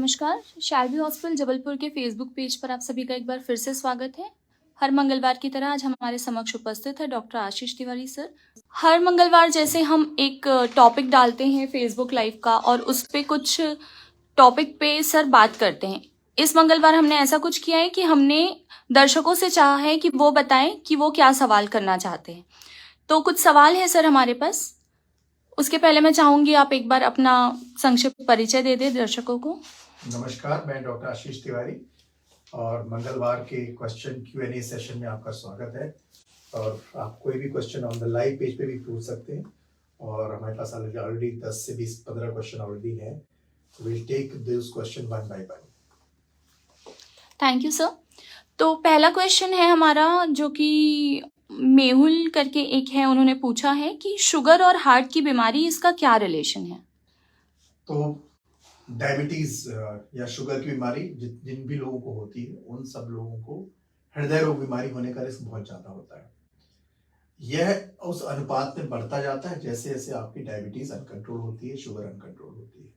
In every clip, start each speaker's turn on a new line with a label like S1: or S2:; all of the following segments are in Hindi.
S1: नमस्कार, शाल्वी हॉस्पिटल जबलपुर के फेसबुक पेज पर आप सभी का एक बार फिर से स्वागत है। हर मंगलवार की तरह आज हमारे समक्ष उपस्थित है डॉक्टर आशीष तिवारी सर। हर मंगलवार जैसे हम एक टॉपिक डालते हैं फेसबुक लाइव का और उस पे कुछ टॉपिक पे सर बात करते हैं। इस मंगलवार हमने ऐसा कुछ किया है कि हमने दर्शकों से चाहा है कि वो बताएं कि वो क्या सवाल करना चाहते हैं। तो कुछ सवाल है सर हमारे पास। उसके पहले मैं चाहूंगी आप एक बार अपना संक्षिप्त परिचय दे दें दर्शकों को।
S2: नमस्कार, मैं डॉक्टर आशीष तिवारी और मंगलवार के क्वेश्चन Q&A सेशन में आपका स्वागत है। और आप कोई भी question on the live page पे भी पूछ सकते हैं और हमारे पास ऑलरेडी 10 से 15 क्वेश्चन ऑलरेडी हैं। Will take this question one by one.
S1: Thank you sir. तो पहला क्वेश्चन है हमारा जो कि मेहुल करके एक है, उन्होंने पूछा है कि शुगर और हार्ट की बीमारी इसका क्या रिलेशन है।
S2: तो डायबिटीज या शुगर की बीमारी जिन भी लोगों को होती है उन सब लोगों को हृदय रोग बीमारी होने का रिस्क बहुत ज्यादा होता है। यह उस अनुपात में बढ़ता जाता है जैसे जैसे आपकी डायबिटीज अनकंट्रोल होती है, शुगर अनकंट्रोल होती है।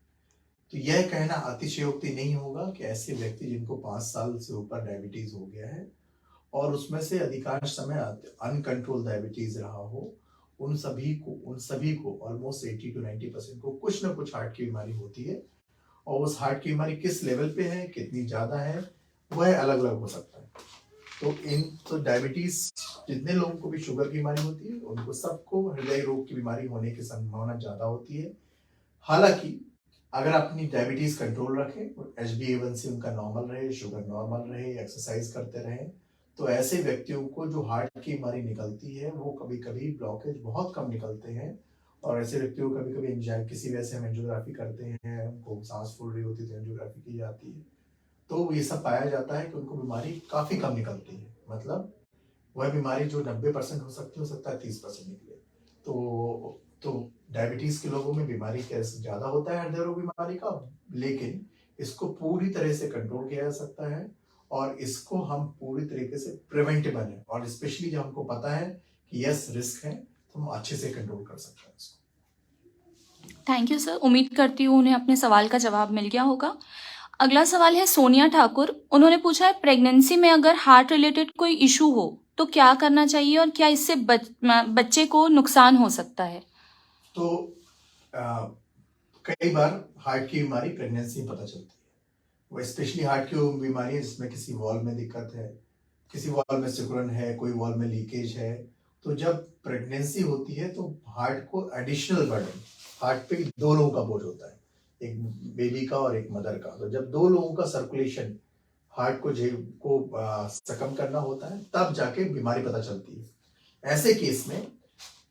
S2: तो यह कहना अतिशयोक्ति नहीं होगा कि ऐसे व्यक्ति जिनको 5 साल से ऊपर डायबिटीज हो गया है और उसमें से अधिकांश समय अनकंट्रोल डायबिटीज रहा हो, उन सभी को ऑलमोस्ट 80 to 90% को कुछ ना कुछ हार्ट की बीमारी होती है। और उस हार्ट की बीमारी किस लेवल पे है, कितनी ज्यादा है, वह अलग अलग हो सकता है। तो डायबिटीज जितने लोगों को भी शुगर की बीमारी होती है उनको सबको हृदय रोग की बीमारी होने की संभावना ज्यादा होती है। हालांकि अगर अपनी डायबिटीज कंट्रोल रखें, HbA1c उनका नॉर्मल रहे, शुगर नॉर्मल रहे, एक्सरसाइज करते रहें, तो ऐसे व्यक्तियों को जो हार्ट की बीमारी निकलती है वो कभी कभी ब्लॉकेज बहुत कम निकलते हैं। और ऐसे व्यक्तियों को कभी कभी किसी वजह से हम एंजियोग्राफी करते हैं, उनको सांस फूल रही होती है तो एंजियोग्राफी की जाती है, तो ये सब पाया जाता है कि उनको बीमारी काफी कम निकलती है। मतलब वह बीमारी जो 90% हो सकता है 30% निकले। तो डायबिटीज के लोगों में बीमारी का रिस्क ज्यादा होता है हृदय रोग बीमारी का, लेकिन इसको पूरी तरह से कंट्रोल किया जा सकता है और इसको हम पूरी तरीके से प्रिवेंटेबल है। और स्पेशली जब हमको पता है कि यस रिस्क है तो हम अच्छे से कंट्रोल कर सकते हैं इसको।
S1: Thank you sir. उम्मीद करती हूँ उन्हें अपने सवाल का जवाब मिल गया होगा। अगला सवाल है सोनिया ठाकुर, उन्होंने पूछा है प्रेगनेंसी में अगर हार्ट रिलेटेड कोई इशू हो तो क्या करना चाहिए और क्या इससे बच्चे को नुकसान हो सकता है।
S2: तो कई बार हार्ट की बीमारी प्रेगनेंसी में पता चलती है। वो स्पेशली हार्ट की बीमारी है जिसमें किसी वॉल्व में दिक्कत है, किसी वॉल्व में सिकुड़न है, कोई वॉल्व में लीकेज है। तो जब प्रेगनेंसी होती है तो हार्ट को एडिशनल बर्डन, हार्ट पे 2 लोगों का बोझ होता है, एक बेबी का और एक मदर का। तो जब 2 लोगों का सर्कुलेशन हार्ट को सकम करना होता है तब जाके बीमारी पता चलती है। ऐसे केस में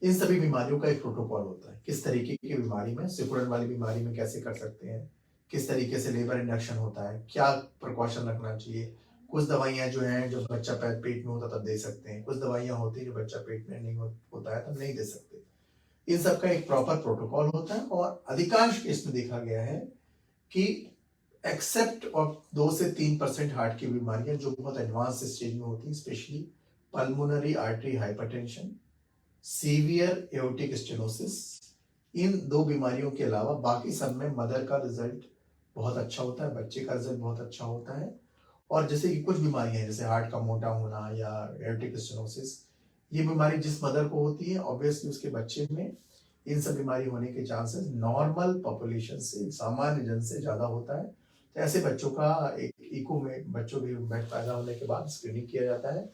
S2: इन सभी बीमारियों का एक प्रोटोकॉल होता है। किस तरीके की बीमारी में, सिकुड़न वाली बीमारी में कैसे कर सकते हैं, किस तरीके से लेबर इंडक्शन होता है, क्या प्रिकॉशन रखना चाहिए। कुछ दवाइयां जो हैं जो बच्चा पेट में होता तब दे सकते हैं, कुछ दवाइयां होती है जो बच्चा पेट में नहीं होता है तब नहीं दे सकते। इन सब का एक प्रॉपर प्रोटोकॉल होता है और अधिकांश केस में देखा गया है कि एक्सेप्ट ऑफ 2 से 3% हार्ट की बीमारियां जो बहुत एडवांस स्टेज में होती है, specially pulmonary artery hypertension, severe aortic stenosis, इन 2 बीमारियों के अलावा बाकी सब में मदर का रिजल्ट बहुत अच्छा होता है, बच्चे का रिजल्ट बहुत अच्छा होता है। और जैसे कि कुछ बीमारियां हैं जैसे हार्ट का मोटा होना या एओर्टिक स्टेनोसिस, ये बीमारी जिस मदर को होती है ऑब्वियसली उसके बच्चे में इन सब बीमारी होने के चांसेस नॉर्मल पॉपुलेशन से, सामान्य जन से ज्यादा होता है। तो ऐसे बच्चों का एक इको में बच्चों के पैदा होने के बाद स्क्रीनिंग किया जाता है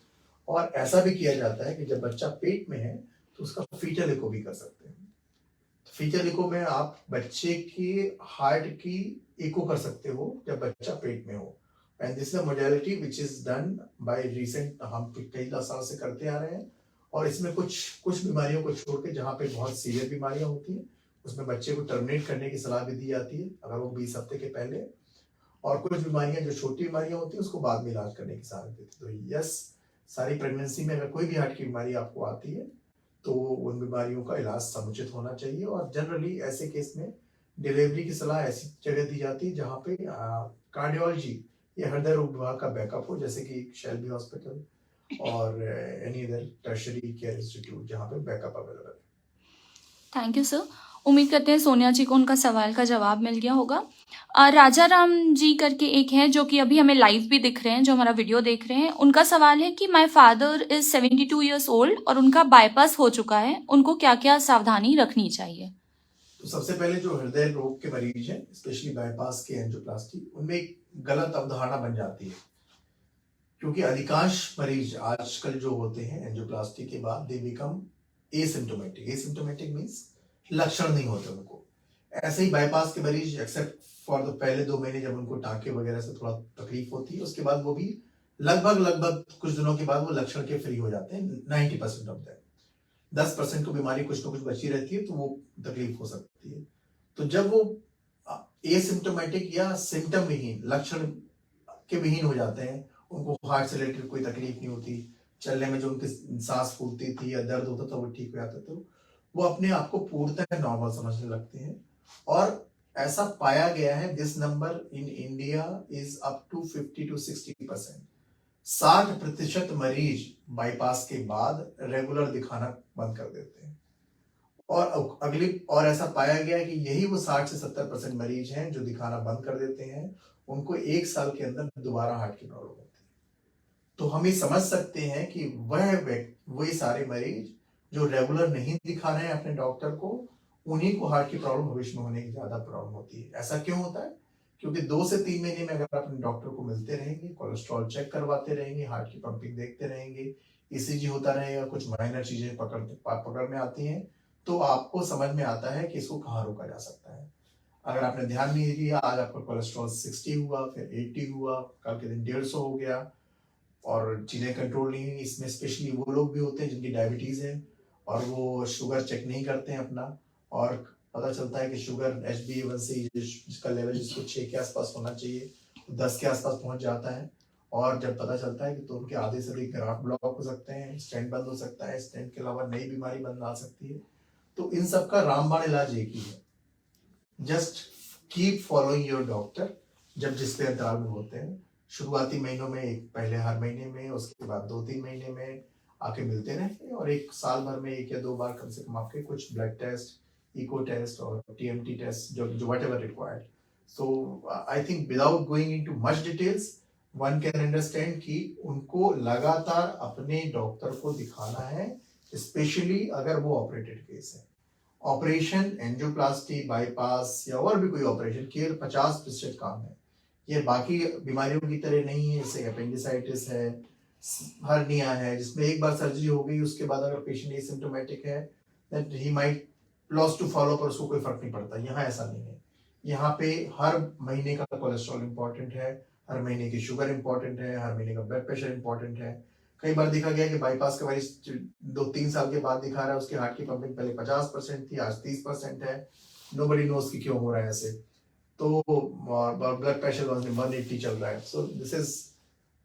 S2: और ऐसा भी किया जाता है कि जब बच्चा पेट में है तो उसका फीटल इको भी कर सकते हैं। तो फीटल इको में आप बच्चे की हार्ट की इको कर सकते हो जब बच्चा पेट में हो। And this is a modality which is done by recent, हम कई साल से करते आ रहे हैं। और इसमें कुछ बीमारियों को छोड़ के जहाँ पे बहुत सीवियर बीमारियां होती हैं उसमें बच्चे को टर्मिनेट करने की सलाह भी दी जाती है अगर वो 20 हफ्ते के पहले। और कुछ बीमारियां जो छोटी बीमारियां होती है उसको बाद में इलाज करने की सलाह देती है। तो यस, सारी प्रेगनेंसी में अगर कोई भी हार्ट की बीमारी आपको आती है तो उन बीमारियों का इलाज समुचित होना चाहिए। और जनरली ऐसे केस में डिलीवरी की सलाह ऐसी जगह दी जाती है जहाँ पे कार्डियोलॉजी या हृदय रोग विभाग का बैकअप हो, जैसे कि शैल्बी हॉस्पिटल और any other tertiary care institute जहाँ पे बैकअप अवेलेबल है।
S1: Thank you sir. उम्मीद करते हैं सोनिया जी को उनका सवाल का जवाब मिल गया होगा। राजा राम जी करके एक है जो कि अभी हमें लाइव भी दिख रहे हैं, जो हमारा वीडियो देख रहे हैं। उनका सवाल है कि my father is 72 years old और उनका बाईपास हो चुका है, उनको क्या क्या सावधानी रखनी चाहिए?
S2: तो सबसे पहले जो हृदय रोग के मरीज हैं, स्पेशली बाईपास के एंजियोप्लास्टी, उनमें एक गलत अवधारणा बन जाती है, क्योंकि अधिकांश मरीज आजकल जो होते हैं एंजियोप्लास्टी के बाद they become asymptomatic. Asymptomatic means लक्षण नहीं होते उनको। ऐसे ही बाईपास के मरीज एक्सेप्ट फॉर द पहले 2 महीने जब उनको टांके वगैरह से थोड़ा तकलीफ होती है, उसके बाद वो भी लगभग कुछ दिनों के बाद वो लक्षण के फ्री हो जाते हैं। 90% ऑफ दैम, 10% को बीमारी कुछ ना कुछ बची रहती है, तो वो तकलीफ हो सकती है। तो जब वो एसिम्टोमेटिक या सिम्टम विहीन, लक्षण के विहीन हो जाते हैं, उनको हार्ट से रिलेटेड कोई तकलीफ नहीं होती, चलने में जो उनकी सांस फूलती थी या दर्द होता था वो ठीक हो जाता, तो वो अपने आप को पूर्णतः नॉर्मल समझने लगते हैं। और ऐसा पाया गया है, this number in India is up to 50 to 60%। 60% मरीज बाईपास के बाद रेगुलर दिखाना बंद कर देते हैं। और ऐसा पाया गया कि यही वो 60 से 70% मरीज हैं जो दिखाना बंद कर देते हैं, उनको 1 साल के अंदर दोबारा हार्ट की प्रॉब्लम होती है। तो हम ये समझ सकते हैं कि वही सारे मरीज जो रेगुलर नहीं दिखा रहे हैं अपने डॉक्टर को, उन्हीं को हार्ट की प्रॉब्लम भविष्य में होने की ज्यादा प्रॉब्लम होती है। ऐसा क्यों होता है? क्योंकि 2 से 3 महीने में अगर अपने डॉक्टर को मिलते रहेंगे, कोलेस्ट्रॉल चेक करवाते रहेंगे, हार्ट की पंपिंग देखते रहेंगे, ईसीजी होता रहेगा, कुछ माइनर चीजें पकड़ में आती हैं, तो आपको समझ में आता है कि इसको कहाँ रोका जा सकता है। अगर आपने ध्यान नहीं दिया, आज आपका कोलेस्ट्रॉल 60 हुआ, फिर 80 हुआ, कल के दिन 150 हो गया और चीजें कंट्रोल नहीं हुई। इसमें स्पेशली वो लोग भी होते हैं जिनकी डायबिटीज है और वो शुगर चेक नहीं करते हैं अपना, और पता चलता है कि शुगर HbA1c जिसका लेवल जिसको 6 के आसपास होना चाहिए, 10 के आसपास पहुंच जाता है। और जब पता चलता है कि तो उनके आधे से अधिक ग्राफ ब्लॉक हो सकते हैं, स्टेंट बंद हो सकता है, स्टेंट के अलावा नई बीमारी बंद आ सकती है। तो इन सब का रामबाण इलाज एक ही है, just keep following your doctor. जब जिसपे अंतराल में होते हैं, शुरुआती महीनों में पहले हर महीने में, उसके बाद 2-3 महीने में आके मिलते रहें, और 1 साल भर में 1 या 2 बार कम से कम आपके कुछ ब्लड टेस्ट, इको टेस्ट और TMT टेस्ट, जो whatever required. So I think without going into much details, one can understand कि उनको लगातार अपने डॉक्टर को दिखाना है, स्पेशली अगर वो ऑपरेटेड केस है। ऑपरेशन, एंजियोप्लास्टी, बाईपास या और भी कोई ऑपरेशन, केवल 50% काम है। ये बाकी बीमारियों की तरह नहीं है, जैसे अपेंडिसाइटिस है, हर्निया है, जिसमें एक बार सर्जरी हो गई, उसके बाद अगर पेशेंट एसिम्प्टोमेटिक है, that he might loss to follow, पर उसको कोई फर्क नहीं पड़ता। यहाँ ऐसा नहीं है। यहाँ पे हर महीने का कोलेस्ट्रॉल इंपॉर्टेंट है, हर महीने की शुगर इंपॉर्टेंट है, हर महीने का ब्लड प्रेशर इंपॉर्टेंट है। कई बार देखा गया कि बाईपास का मरीज 2-3 साल के बाद दिखा रहा है, उसके हार्ट की पंपिंग पहले 50% थी, आज 30% है। नोबडी नोज कि क्यों हो रहा है ऐसे। तो ब्लड प्रेशर 180 चल रहा है। So this is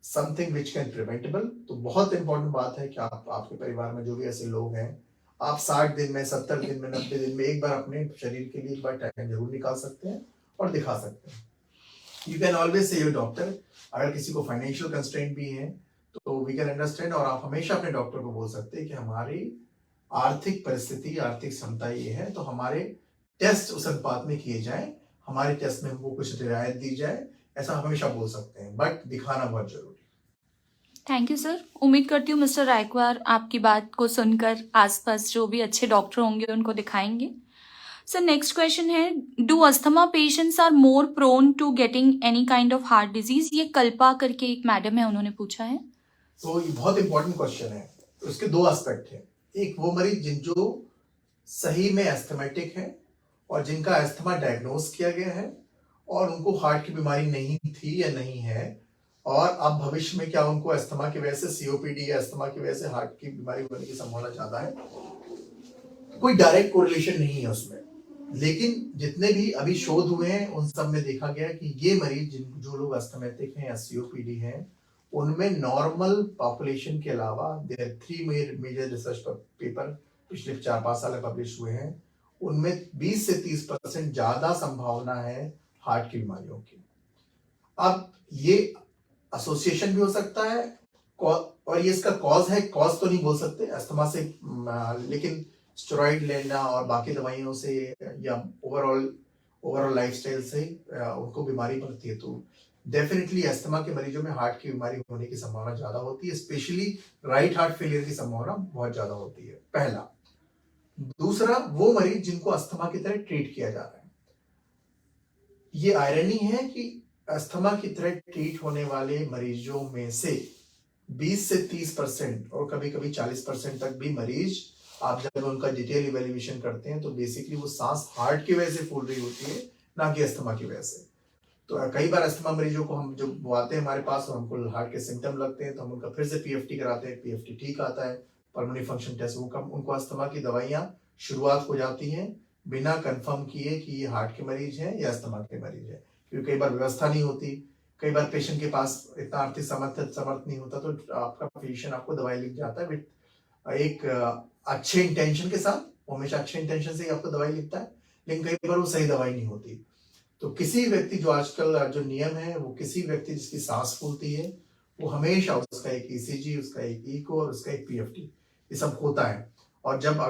S2: something which can preventable. तो बहुत इंपॉर्टेंट बात है कि आप, आपके परिवार में जो भी ऐसे लोग हैं, आप 60 दिन में, 70 दिन में, 90 दिन में एक बार अपने शरीर के लिए एक बार टाइम जरूर निकाल सकते हैं और दिखा सकते हैं। You can always say your doctor. अगर किसी को फाइनेंशियल कंस्ट्रेंट भी है तो वी कैन अंडरस्टैंड, और आप हमेशा अपने डॉक्टर को बोल सकते हैं कि हमारी आर्थिक परिस्थिति, आर्थिक क्षमता ये है, तो हमारे टेस्ट उस अनुपात में किए जाएं, हमारे टेस्ट में हमको कुछ रियायत दी जाए, ऐसा हमेशा बोल सकते हैं, बट दिखाना बहुत जरूरी।
S1: Thank you sir. उम्मीद करती हूँ मिस्टर रायकवार आपकी बात को सुनकर आसपास जो भी अच्छे डॉक्टर होंगे उनको दिखाएंगे। सर नेक्स्ट क्वेश्चन है, do asthma patients are more prone to getting any kind of heart disease? ये कल्पा करके एक मैडम है, उन्होंने पूछा है।
S2: तो ये बहुत इंपॉर्टेंट क्वेश्चन है। उसके 2 एस्पेक्ट हैं। एक वो मरीज जो सही में एस्थमेटिक है और जिनका एस्थमा डायग्नोज किया गया है और उनको हार्ट की बीमारी नहीं थी या नहीं है, और अब भविष्य में क्या उनको अस्थमा की वजह से COPD या अस्थमा की वजह से हार्ट की बीमारी होने की संभावना ज्यादा है। कोई डायरेक्ट कोरिलेशन नहीं है उसमें, लेकिन जितने भी अभी शोध हुए हैं उन सब में देखा गया कि ये मरीज जो लोग अस्थमेटिक हैं या COPD हैं, उनमें नॉर्मल पॉपुलेशन के अलावा देयर 3 मेजर रिसर्च पेपर पिछले 4-5 साल में पब्लिश हुए हैं, उनमें 20 से 30% ज्यादा संभावना है हार्ट की बीमारियों की। अब ये एसोसिएशन भी हो सकता है, और ये इसका कॉज है, कॉज तो नहीं बोल सकते अस्थमा से, लेकिन स्टेरॉइड लेना और बाकी दवाइयों से या ओवरऑल लाइफस्टाइल से उनको बीमारी बढ़ती है। तो डेफिनेटली अस्थमा के मरीजों में हार्ट की बीमारी होने की संभावना ज्यादा होती है, स्पेशली राइट हार्ट फेलियर की संभावना बहुत ज्यादा होती है, पहला। दूसरा, वो मरीज जिनको अस्थमा की तरह ट्रीट किया जा रहा है। ये आयरनी है कि अस्थमा की तरह ट्रीट होने वाले मरीजों में से 20 से 30% और कभी कभी 40% तक भी मरीज, आप जब उनका डिटेल इवेल्युएशन करते हैं तो बेसिकली वो सांस हार्ट की वजह से फूल रही होती है, ना कि अस्थमा की वजह से। तो कई बार अस्थमा मरीजों को हम जब वो आते हैं हमारे पास और हमको हार्ट के सिम्टम लगते हैं तो हम उनका फिर से पीएफटी कराते हैं, पीएफटी ठीक आता है, पल्मोनरी फंक्शन टेस्ट, वो कम उनको अस्थमा की दवाइयां शुरुआत हो जाती हैं बिना कंफर्म किए कि ये हार्ट के मरीज हैं या अस्थमा के मरीज हैं, क्योंकि कई बार व्यवस्था नहीं होती, कई बार पेशेंट के पास इतना आर्थिक समर्थ नहीं होता, तो आपका फिजिशियन आपको दवाई लिख जाता है विद एक अच्छे इंटेंशन के साथ, हमेशा अच्छे इंटेंशन से ही आपको दवाई लिखता है, लेकिन कई बार वो सही दवाई नहीं होती। तो किसी व्यक्ति, जो आजकल जो नियम है, वो किसी व्यक्ति जिसकी सांस फूलती है वो हमेशा उसका एक ईसीजी, उसका एक इको और उसका एक पीएफटी, ये सब होता है। और जब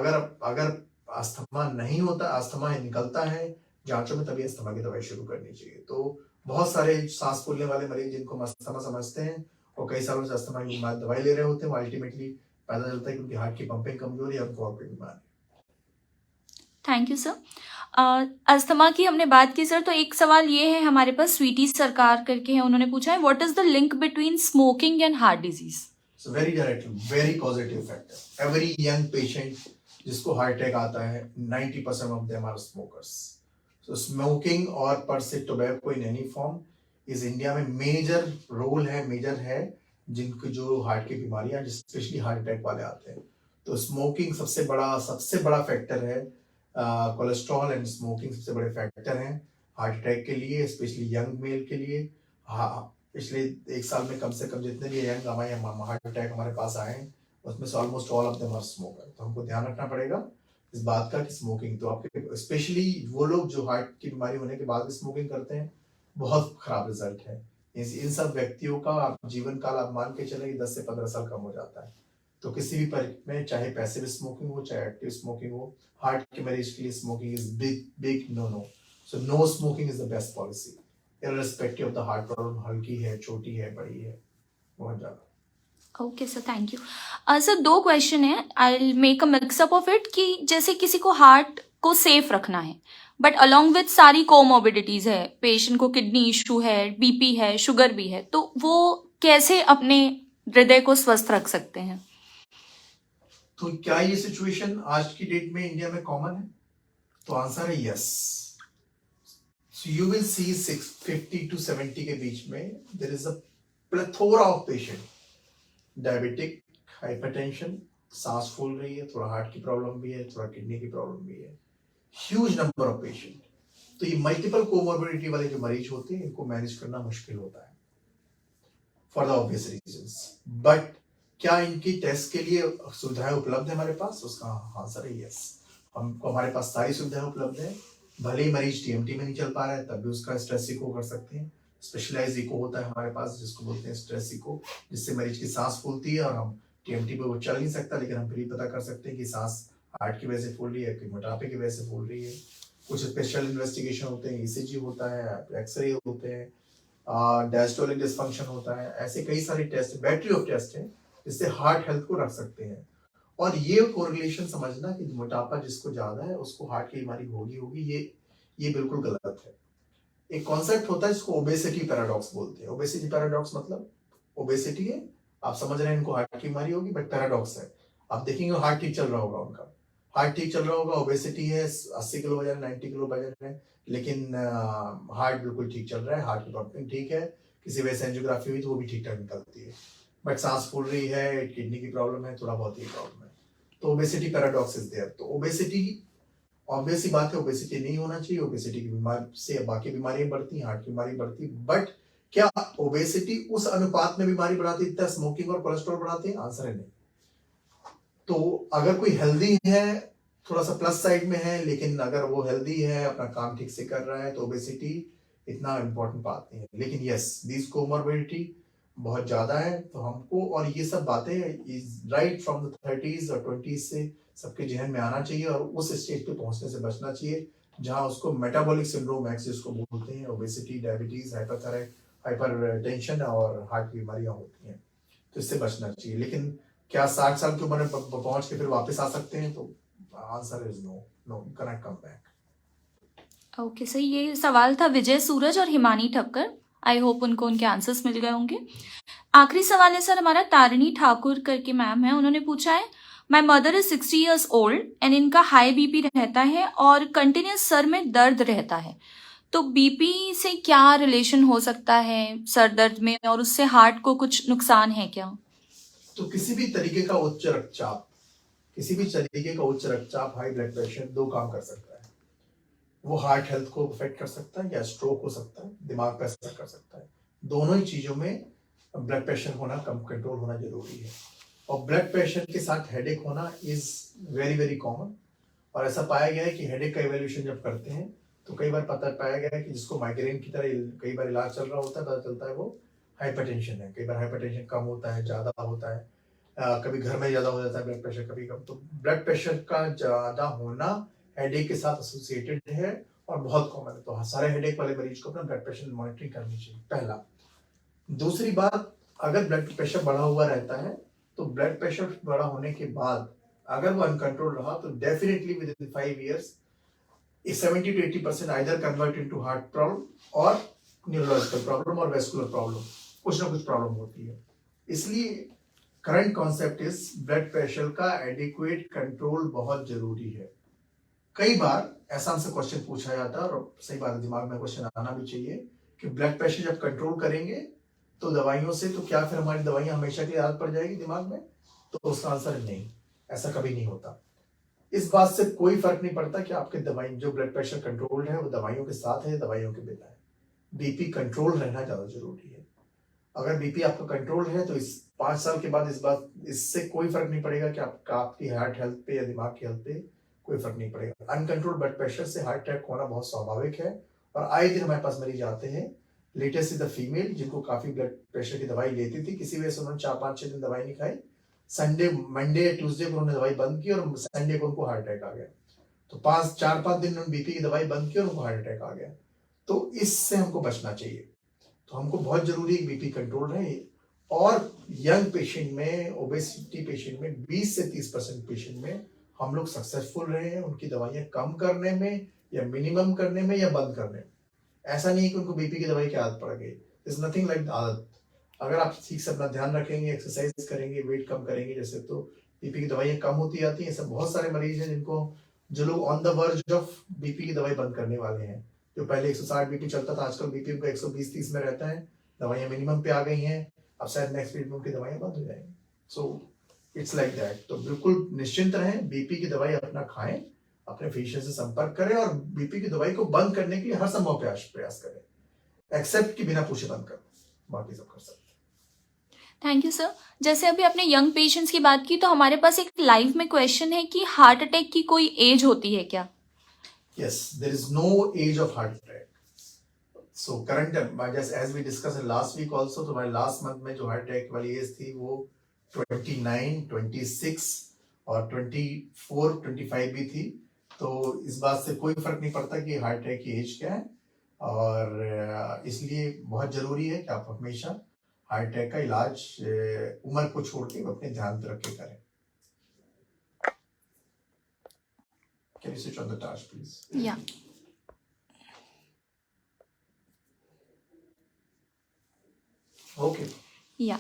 S2: अगर अस्थमा नहीं होता, अस्थमा निकलता है जांचों में, तभी अस्थमा की दवाई शुरू करनी चाहिए। तो बहुत सारे सांस फूलने वाले मरीज जिनको हम अस्थमा समझते हैं और कई सालों से अस्थमा की दवाई ले रहे होते हैं, वो अल्टीमेटली पता चलता है कि उनकी हार्ट की पंपिंग कमजोर है या उनको और कोई बीमारी।
S1: Thank you sir. अस्थमा की हमने बात की सर, तो एक सवाल ये है हमारे पास, स्वीटी सरकार करके है, उन्होंने पूछा है what is the link between smoking and heart disease?
S2: Very direct, very positive factor. Every young patient जिसको हार्ट अटैक आता है, 90% of them are smokers. So smoking और per se tobacco in any form इस इंडिया में मेजर रोल है, मेजर है, जिनको जो हार्ट की बीमारियां, स्पेशली हार्ट अटैक वाले आते हैं। तो स्मोकिंग सबसे बड़ा फैक्टर है। कोलेस्ट्रॉल एंड स्मोकिंग सबसे बड़े फैक्टर हैं हार्ट अटैक के लिए, स्पेशली यंग मेल के लिए। हाँ, पिछले एक साल में कम से कम जितने भी यंग हमारे हार्ट अटैक हमारे पास आए हैं, उसमें से almost all of them are smoker. तो हमको ध्यान रखना पड़ेगा इस बात का कि स्मोकिंग, तो आपके स्पेशली वो लोग जो हार्ट की बीमारी होने के बाद भी स्मोकिंग करते हैं, बहुत खराब रिजल्ट है। इन सब व्यक्तियों का जीवन काल आप मान के चले 10 से 15 साल कम हो जाता है। तो किसी भी में चाहे पैसिव स्मोकिंग हो चाहे एक्टिव स्मोकिंग हो, हार्ट के मरीज के लिए smoking is big no. So no smoking is the best policy, irrespective of the heart problem, हल्की है, छोटी है, बड़ी है, बहुत ज्यादा।
S1: Okay sir, thank you. Sir, दो क्वेश्चन है, I make a mixup of it, कि जैसे किसी को हार्ट को सेफ रखना है बट अलोंग विथ सारी कोमोबिडिटीज है, पेशेंट को किडनी इशू है, बीपी है, शुगर भी है, तो वो कैसे अपने हृदय को स्वस्थ रख सकते हैं?
S2: तो क्या ये सिचुएशन आज की डेट में इंडिया में कॉमन है? तो आंसर है yes. So you will see 50 to 70 के बीच में there is a plethora of patient, diabetic, hypertension, सांस फूल रही है, थोड़ा हार्ट की प्रॉब्लम भी है, थोड़ा किडनी की प्रॉब्लम भी है, ह्यूज नंबर ऑफ पेशेंट। तो ये मल्टीपल कोमोर्बिडिटी वाले जो मरीज होते हैं, इनको मैनेज करना मुश्किल होता है for the obvious reasons. But क्या इनकी टेस्ट के लिए सुविधाएं उपलब्ध है हमारे पास? उसका आंसर है यस। हमको हमारे पास सारी सुविधाएं उपलब्ध है। भले ही मरीज टीएमटी में नहीं चल पा रहा है, तब भी उसका स्ट्रेस इको कर सकते हैं। स्पेशलाइज्ड इको होता है हमारे पास, जिसको बोलते हैं स्ट्रेस इको, जिससे मरीज की सांस फूलती है और हम टीएमटी पे वो चल नहीं सकता, लेकिन हम फिर ही पता कर सकते हैं कि सांस हार्ट की वजह से फूल रही है कि मोटापे की वजह से फूल रही है। कुछ स्पेशल इन्वेस्टिगेशन होते हैं, ईसीजी होता है, एक्सरे होते हैं, डायस्टोलिक डिसफंक्शन होता है, ऐसे कई सारे टेस्ट, बैटरी ऑफ टेस्ट है, जिससे हार्ट हेल्थ को रख सकते हैं। और ये कोरिलेशन समझना कि मोटापा जिसको ज्यादा है उसको हार्ट की बीमारी होगी, ये बिल्कुल गलत है। एक कॉन्सेप्ट होता है जिसको ओबेसिटी पैराडॉक्स बोलते हैं। ओबेसिटी पैराडॉक्स मतलब ओबेसिटी है, आप समझ रहे हैं इनको हार्ट की बीमारी होगी, बट पैराडॉक्स है, आप देखेंगे हार्ट ठीक चल रहा होगा, उनका हार्ट ठीक चल रहा होगा, ओबेसिटी है, 80 किलो वजन, 90 किलो वजन है, लेकिन हार्ट बिल्कुल ठीक चल रहा है, हार्ट की पंपिंग ठीक है, किसी वजह से एंजियोग्राफी हुई तो वो भी ठीक ठाक निकलती है, बट सांस फूल रही है, किडनी की प्रॉब्लम है, थोड़ा बहुत ही प्रॉब्लम है। तो ओबेसिटी पैराडॉक्स इज देयर। तो ओबेसिटी, ऑब्वियस ही बात है, ओबेसिटी नहीं होना चाहिए। ओबेसिटी की बीमारी से बाकी बीमारियां बढ़ती, हार्ट की बीमारी बढ़ती, बट क्या ओबेसिटी उस अनुपात में बीमारी बढ़ाती जितना स्मोकिंग और कोलेस्ट्रॉल बढ़ाती है? आंसर है नहीं। तो अगर कोई हेल्दी है, थोड़ा सा प्लस साइड में है, लेकिन अगर वो हेल्दी है, अपना काम ठीक से कर रहा है, तो ओबेसिटी इतना इंपॉर्टेंट बात नहीं है। लेकिन यस, दीज कोमोर्बिडिटी बहुत ज़्यादा है, तो हमको और ये सब बातें राइट फ्रॉम द 30s और 20s से सबके जहन में आना चाहिए और उस स्टेज पे पहुंचने से बचना चाहिए जहां उसको मेटाबॉलिक सिंड्रोम एक्स जिसको बोलते हैं, ओबेसिटी, डायबिटीज, हाइपर टेंशन और हार्ट की बीमारियां होती हैं, तो इससे बचना चाहिए। लेकिन क्या 60 साल की उम्र में पहुंच के फिर वापस आ सकते हैं? तो answer is no, no can come back.
S1: Okay sir, ये सवाल था विजय सूरज और हिमानी ठक्कर। आई होप उनको उनके आंसर्स मिल गए होंगे। आखिरी सवाल है सर हमारा, तारिणी ठाकुर करके मैम है, उन्होंने पूछा है, my mother is 60 years old and इनका हाई बीपी रहता है और कंटिन्यूस सर में दर्द रहता है, तो बीपी से क्या रिलेशन हो सकता है सर दर्द में, और उससे हार्ट को कुछ नुकसान है क्या?
S2: तो किसी भी तरीके का उच्च रक्तचाप, हाई ब्लड प्रेशर दो काम कर सकता है। वो हार्ट हेल्थ को अफेक्ट कर सकता है या स्ट्रोक हो सकता है, दिमाग पे असर कर सकता है। दोनों ही चीजों में ब्लड प्रेशर होना कम कंट्रोल होना जरूरी है। और ब्लड प्रेशर के साथ हेडेक होना इज वेरी वेरी कॉमन। और ऐसा पाया गया है कि हेडेक का इवैल्यूएशन जब करते हैं तो कई बार पाया गया है कि जिसको माइग्रेन की तरह कई बार इलाज चल रहा होता है, पता चलता है वो हाइपरटेंशन है। कई बार हाइपरटेंशन कम होता है, ज्यादा होता है, कभी घर में ज्यादा हो जाता है ब्लड प्रेशर, कभी कम। तो ब्लड प्रेशर का ज्यादा होना हेडेक के साथ एसोसिएटेड है और बहुत कॉमन है। तो सारे हेडेक वाले मरीज को अपना ब्लड प्रेशर मॉनिटरिंग करनी चाहिए, पहला। दूसरी बात, अगर ब्लड प्रेशर बढ़ा हुआ रहता है तो ब्लड प्रेशर बढ़ा होने के बाद अगर वो अनकंट्रोल रहा तो definitely with in 5 years 70 to 80% either convert into heart problem और न्यूरोलॉजिकल प्रॉब्लम और वेस्कुलर प्रॉब्लम, कुछ ना कुछ प्रॉब्लम होती है। इसलिए current concept is blood pressure का एडिक्वेट कंट्रोल बहुत जरूरी है। कई बार ऐसा हमसे क्वेश्चन पूछा जाता है और सही बात है, दिमाग में क्वेश्चन आना भी चाहिए कि ब्लड प्रेशर जब कंट्रोल करेंगे तो दवाइयों से, तो क्या फिर हमारी दवाइयां हमेशा के लिए आदत पड़ जाएगी दिमाग में? तो उसका आंसर नहीं, ऐसा कभी नहीं होता। इस बात से कोई फर्क नहीं पड़ता कि आपके दवाई जो ब्लड प्रेशर कंट्रोल है वो दवाइयों के साथ है, दवाइयों के बिना है। बीपी कंट्रोल रहना ज्यादा जरूरी है। अगर बीपी आपका कंट्रोल है तो इस 5 साल के बाद इससे कोई फर्क नहीं पड़ेगा कि आपकी हार्ट हेल्थ पे या दिमाग की हेल्थ पे कोई फर्क नहीं पड़ेगा। अनकंट्रोल ब्लड प्रेशर से हार्ट अटैक होना बहुत स्वाभाविक है और आए दिन हमारे पास मरीज आते हैं। लेटेस्ट इज द फीमेल जिनको काफी ब्लड प्रेशर की दवाई लेती थी, किसी वजह से उन्होंने 4-5-6 दिन दवाई नहीं खाई, संडे मंडे ट्यूसडे को उन्होंने दवाई बंद की और संडे को उनको हार्ट अटैक आ गया। तो 4-5 दिन उन्होंने बीपी की दवाई बंद की और उनको हार्ट अटैक आ गया। तो इससे हमको बचना चाहिए। तो हमको बहुत जरूरी है बीपी कंट्रोल रहे। और यंग पेशेंट में, ओबेसिटी पेशेंट में 20 से 30% पेशेंट में हम लोग सक्सेसफुल रहे हैं उनकी दवाइयां कम करने में या मिनिमम करने में या बंद करने में। ऐसा नहीं कि उनको बीपी की दवाई की आदत पड़ गई, इज नथिंग लाइक आदत। अगर आप ठीक से अपना ध्यान रखेंगे, एक्सरसाइज करेंगे, वेट कम करेंगे जैसे, तो बीपी की दवाइयां कम होती जाती हैं। ऐसे बहुत सारे मरीज हैं जो लोग on the verge of BP की दवाई बंद करने वाले हैं। जो पहले 160 बीपी चलता था, आजकल बीपी उनका 120-30 में रहता है, दवाइयां मिनिमम पे आ गई हैं, अब शायद नेक्स्ट वीक में उनकी दवाइयां बंद हो जाएंगी। So it's like that. तो बिल्कुल निश्चिंत रहें, बीपी की दवाई अपना खाएं, अपने फिजिशियन से संपर्क करें और बीपी की दवाई को बंद करने के लिए हर संभव प्रयास करें, एक्सेप्ट कि बिना पूछे बंद कर, बाकी सब कर सकते हैं।
S1: Thank you sir. जैसे अभी आपने यंग पेशेंट्स की बात की, तो हमारे पास एक लाइव में क्वेश्चन है कि हार्ट अटैक की कोई एज होती है क्या?
S2: Yes, there is no age of heart attack. So current, as we discussed in last week also, तो हमारे last month में जो हार्ट अटैक वाली एज थी वो 29, 26 और 24-25 भी थी। तो इस बात से कोई फर्क नहीं पड़ता कि हार्ट अटैक की एज क्या है, और इसलिए बहुत जरूरी है कि आप हमेशा हार्ट अटैक का इलाज उम्र को छोड़ के अपने ध्यान रख के करें। Can you switch on the touch, please?
S1: Yeah.
S2: Okay.
S1: या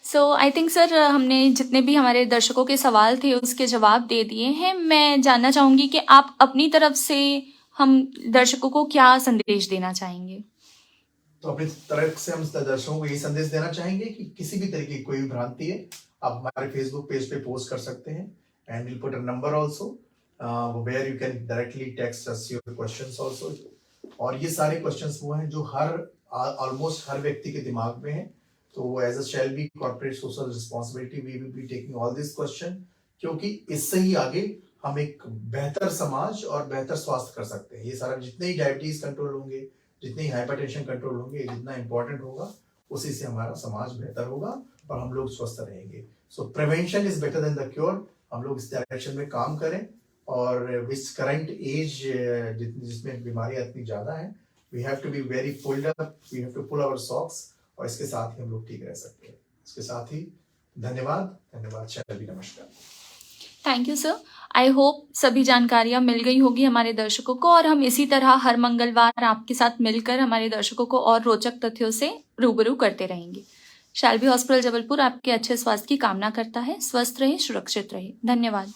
S1: सो आई थिंक सर हमने जितने भी हमारे दर्शकों के सवाल थे उसके जवाब दे दिए हैं। मैं जानना चाहूंगी कि आप अपनी तरफ से हम दर्शकों को क्या संदेश देना चाहेंगे?
S2: तो अपनी तरफ से हम दर्शकों को यही संदेश देना चाहेंगे कि किसी भी तरीके की कोई भी भ्रांति है, आप हमारे फेसबुक पेज पे पोस्ट कर सकते हैं, and will put a number also where you can directly text us your questions also. और ये सारे क्वेश्चंस वो हैं जो ऑलमोस्ट हर व्यक्ति के दिमाग में है। तो as a shall be corporate social responsibility we will be taking all this question, क्योंकि इससे ही आगे हम एक बेहतर समाज और बेहतर स्वास्थ्य कर सकते हैं। ये सारा जितने ही डायबिटीज कंट्रोल होंगे, जितने ही हाइपरटेंशन कंट्रोल होंगे, जितना इंपॉर्टेंट होगा उसी से हमारा समाज बेहतर होगा और हम लोग स्वस्थ रहेंगे। सो prevention is better than the cure. हम लोग इस डायरेक्शन में काम करें और विच करंट एज जिसमें बीमारियां इतनी ज़्यादा हैं, we have to be very pulled up, we have to pull our socks, और इसके साथ ही हम लोग ठीक रह सकते हैं। इसके साथ ही धन्यवाद शैलवी, नमस्कार।
S1: Thank you sir. I hope सभी जानकारियाँ मिल गई होगी हमारे दर्शकों को, और हम इसी तरह हर मंगलवार आपके साथ मिलकर हमारे दर्शकों को और रोचक तथ्यों से रूबरू करते रहेंगे। शैलवी हॉस्पिटल जबलपुर आपके अच्छे स्वास्थ्य की कामना करता है। स्वस्थ रहे, सुरक्षित रहे। धन्यवाद।